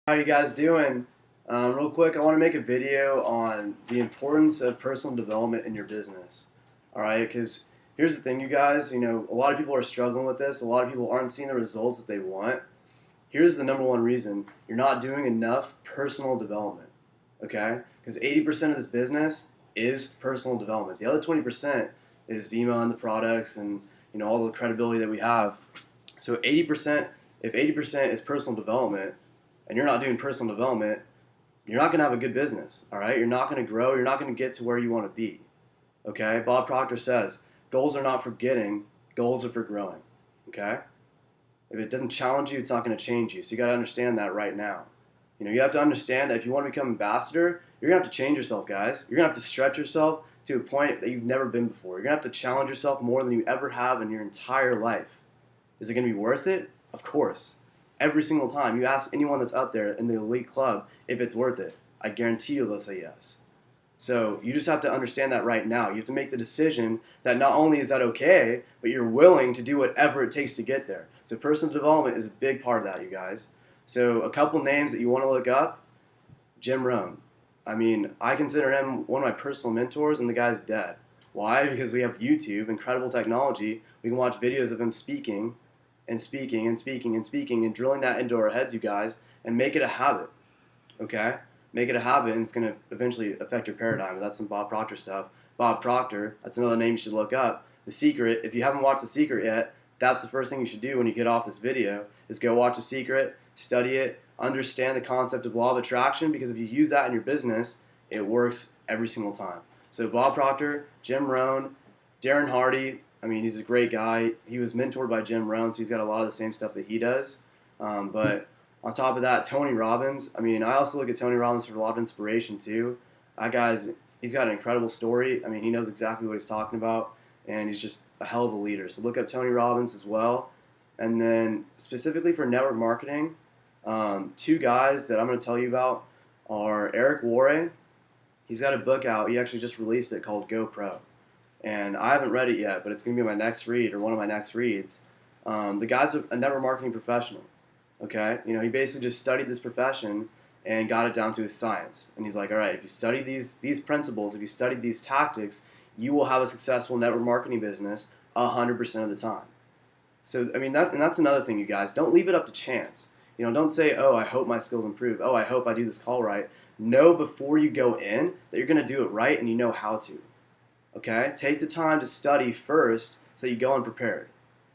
How you guys doing? Real quick, I want to make a video on the importance of personal development in your business. All right, because here's the thing, you guys. A lot of people are struggling with this. A lot of people aren't seeing the results that they want. Here's the number one reason: you're not doing enough personal development. Okay, because 80% of this business is personal development. The other 20% is Vima and the products and all the credibility that we have. So 80%, if 80% is personal development and you're not doing personal development, you're not going to have a good business. All right, you're not going to grow. You're not going to get to where you want to be. Okay, Bob Proctor says goals are not for getting, goals are for growing. Okay, if it doesn't challenge you, it's not going to change you. So you got to understand that right now. You have to understand that if you want to become an ambassador, you're going to have to change yourself, guys. You're going to have to stretch yourself to a point that you've never been before. You're going to have to challenge yourself more than you ever have in your entire life. Is it going to be worth it? Of course. Every single time you ask anyone that's up there in the elite club if it's worth it, I guarantee you they'll say yes. So you just have to understand that right now. You have to make the decision that not only is that okay, but you're willing to do whatever it takes to get there. So personal development is a big part of that, you guys. So a couple names that you want to look up: Jim Rohn. I mean, I consider him one of my personal mentors, and the guy's dead. Why? Because we have YouTube, incredible technology. We can watch videos of him speaking and speaking and speaking and speaking and drilling that into our heads, you guys, and make it a habit. Okay? Make it a habit, and it's going to eventually affect your paradigm. That's some Bob Proctor stuff. Bob Proctor, that's another name you should look up. The Secret, if you haven't watched The Secret yet, that's the first thing you should do when you get off this video, is go watch The Secret, study it, understand the concept of law of attraction, because if you use that in your business, it works every single time. So Bob Proctor, Jim Rohn, Darren Hardy, I mean, he's a great guy. He was mentored by Jim Rohn, so he's got a lot of the same stuff that he does. But on top of that, Tony Robbins. I mean, I also look at Tony Robbins for a lot of inspiration too. That guy's, he's got an incredible story. I mean, he knows exactly what he's talking about, and he's just a hell of a leader. So look up Tony Robbins as well. And then specifically for network marketing, two guys that I'm going to tell you about are Eric Worre. He's got a book out. He actually just released it called GoPro. And I haven't read it yet, but it's going to be my next read or one of my next reads. The guy's a network marketing professional. Okay, he basically just studied this profession and got it down to a science. And he's like, all right, if you study these principles, if you study these tactics, you will have a successful network marketing business 100% of the time. So I mean, that's another thing, you guys. Don't leave it up to chance. Don't say, oh, I hope my skills improve. Oh, I hope I do this call right. Know before you go in that you're going to do it right and you know how to. Okay? Take the time to study first so you go unprepared.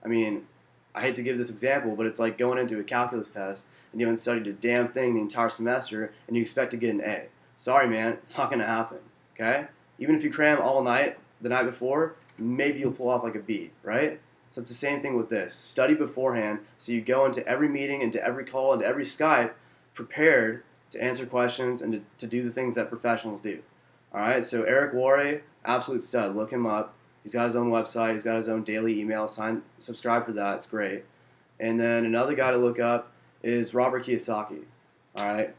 I mean, I hate to give this example, but it's like going into a calculus test and you haven't studied a damn thing the entire semester and you expect to get an A. Sorry, man, it's not going to happen. Okay? Even if you cram all night the night before, maybe you'll pull off like a B, right? So it's the same thing with this. Study beforehand so you go into every meeting, into every call, into every Skype prepared to answer questions and to do the things that professionals do. All right, so Eric Worre, absolute stud. Look him up. He's got his own website. He's got his own daily email. Subscribe for that. It's great. And then another guy to look up is Robert Kiyosaki. All right,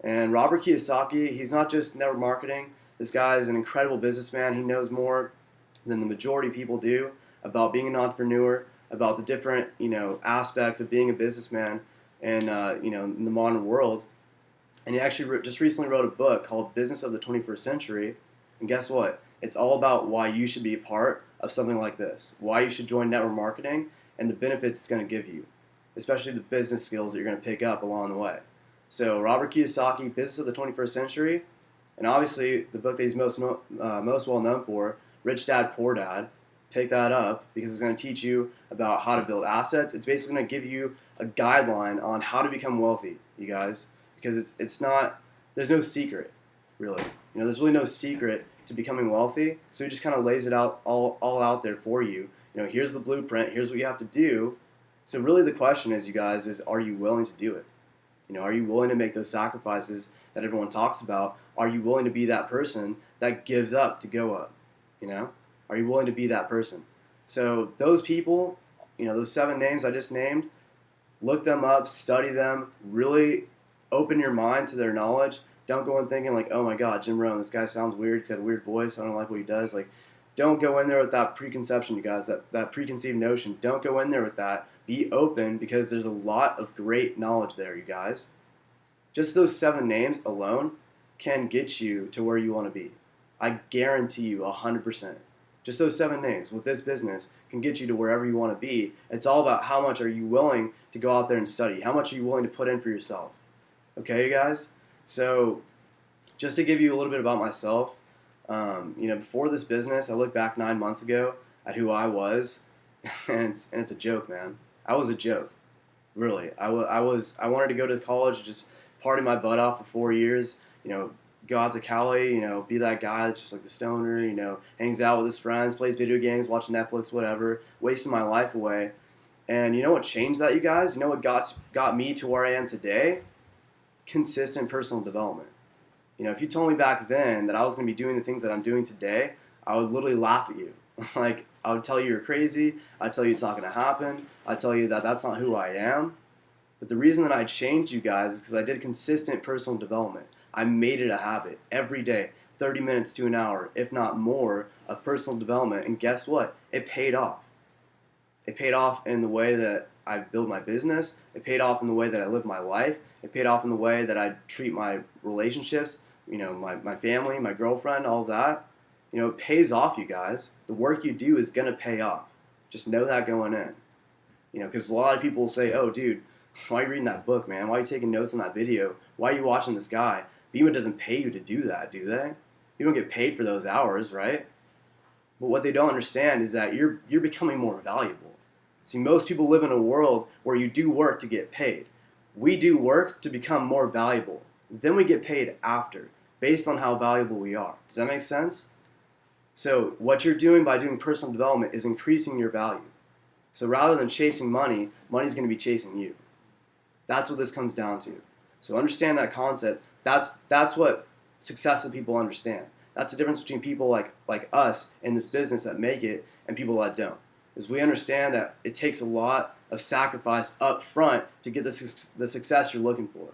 and Robert Kiyosaki, he's not just network marketing. This guy is an incredible businessman. He knows more than the majority of people do about being an entrepreneur, about the different aspects of being a businessman, and in the modern world. And he actually just recently wrote a book called Business of the 21st Century. And guess what? It's all about why you should be a part of something like this, why you should join network marketing, and the benefits it's going to give you, especially the business skills that you're going to pick up along the way. So Robert Kiyosaki, Business of the 21st Century, and obviously the book that he's most well known for, Rich Dad, Poor Dad. Pick that up because it's going to teach you about how to build assets. It's basically going to give you a guideline on how to become wealthy, you guys, because it's not, there's no secret, really. There's really no secret to becoming wealthy, so he just kind of lays it out all out there for you. Here's the blueprint, here's what you have to do. So really the question is, you guys, is are you willing to do it? Are you willing to make those sacrifices that everyone talks about? Are you willing to be that person that gives up to go up? Are you willing to be that person? So those people, those 7 names I just named, look them up, study them, really open your mind to their knowledge. Don't go in thinking like, oh my God, Jim Rohn, this guy sounds weird, he's got a weird voice, I don't like what he does. Like, don't go in there with that preconception, you guys, that preconceived notion. Don't go in there with that. Be open, because there's a lot of great knowledge there, you guys. Just those 7 names alone can get you to where you want to be. I guarantee you 100%. Just those 7 names with this business can get you to wherever you want to be. It's all about how much are you willing to go out there and study. How much are you willing to put in for yourself? Okay, you guys? So just to give you a little bit about myself, before this business, I look back 9 months ago at who I was, and it's a joke, man. I was a joke, really. I wanted to go to college, just party my butt off for 4 years, go out to Cali, be that guy that's just like the stoner, hangs out with his friends, plays video games, watching Netflix, whatever, wasting my life away. And you know what changed that, you guys? You know what got me to where I am today? Consistent personal development. If you told me back then that I was going to be doing the things that I'm doing today, I would literally laugh at you. Like, I would tell you you're crazy. I'd tell you it's not going to happen. I'd tell you that that's not who I am. But the reason that I changed, you guys, is because I did consistent personal development. I made it a habit every day, 30 minutes to an hour, if not more, of personal development. And guess what? It paid off. It paid off in the way that I build my business. It paid off in the way that I live my life. It paid off in the way that I treat my relationships, my family, my girlfriend, all of that. It pays off, you guys. The work you do is going to pay off. Just know that going in. Because a lot of people will say, oh, dude, why are you reading that book, man? Why are you taking notes on that video? Why are you watching this guy? Vemma doesn't pay you to do that, do they? You don't get paid for those hours, right? But what they don't understand is that you're becoming more valuable. See, most people live in a world where you do work to get paid. We do work to become more valuable. Then we get paid after, based on how valuable we are. Does that make sense? So what you're doing by doing personal development is increasing your value. So rather than chasing money, money's going to be chasing you. That's what this comes down to. So understand that concept. That's what successful people understand. That's the difference between people like us in this business that make it and people that don't. Is we understand that it takes a lot of sacrifice up front to get the success you're looking for.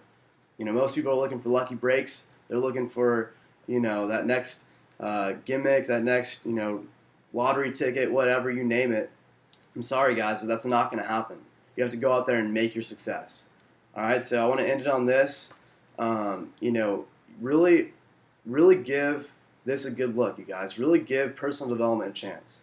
Most people are looking for lucky breaks. They're looking for, that next gimmick, that next, lottery ticket, whatever, you name it. I'm sorry, guys, but that's not going to happen. You have to go out there and make your success. All right, so I want to end it on this. Really, really give this a good look, you guys. Really give personal development a chance.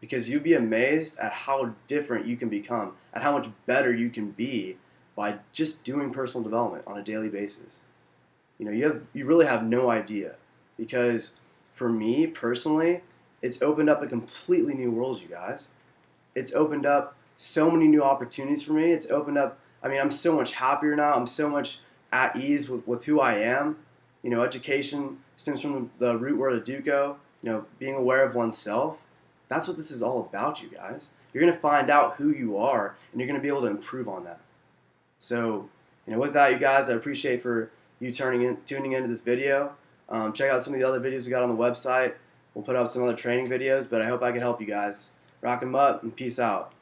Because you'd be amazed at how different you can become, at how much better you can be by just doing personal development on a daily basis. You really have no idea. Because for me, personally, it's opened up a completely new world, you guys. It's opened up so many new opportunities for me. It's opened up, I'm so much happier now. I'm so much at ease with who I am. Education stems from the root word educo, being aware of oneself. That's what this is all about, you guys. You're going to find out who you are, and you're going to be able to improve on that. So, with that, you guys, I appreciate for you tuning into this video. Check out some of the other videos we got on the website. We'll put up some other training videos, but I hope I can help you guys. Rock 'em up, and peace out.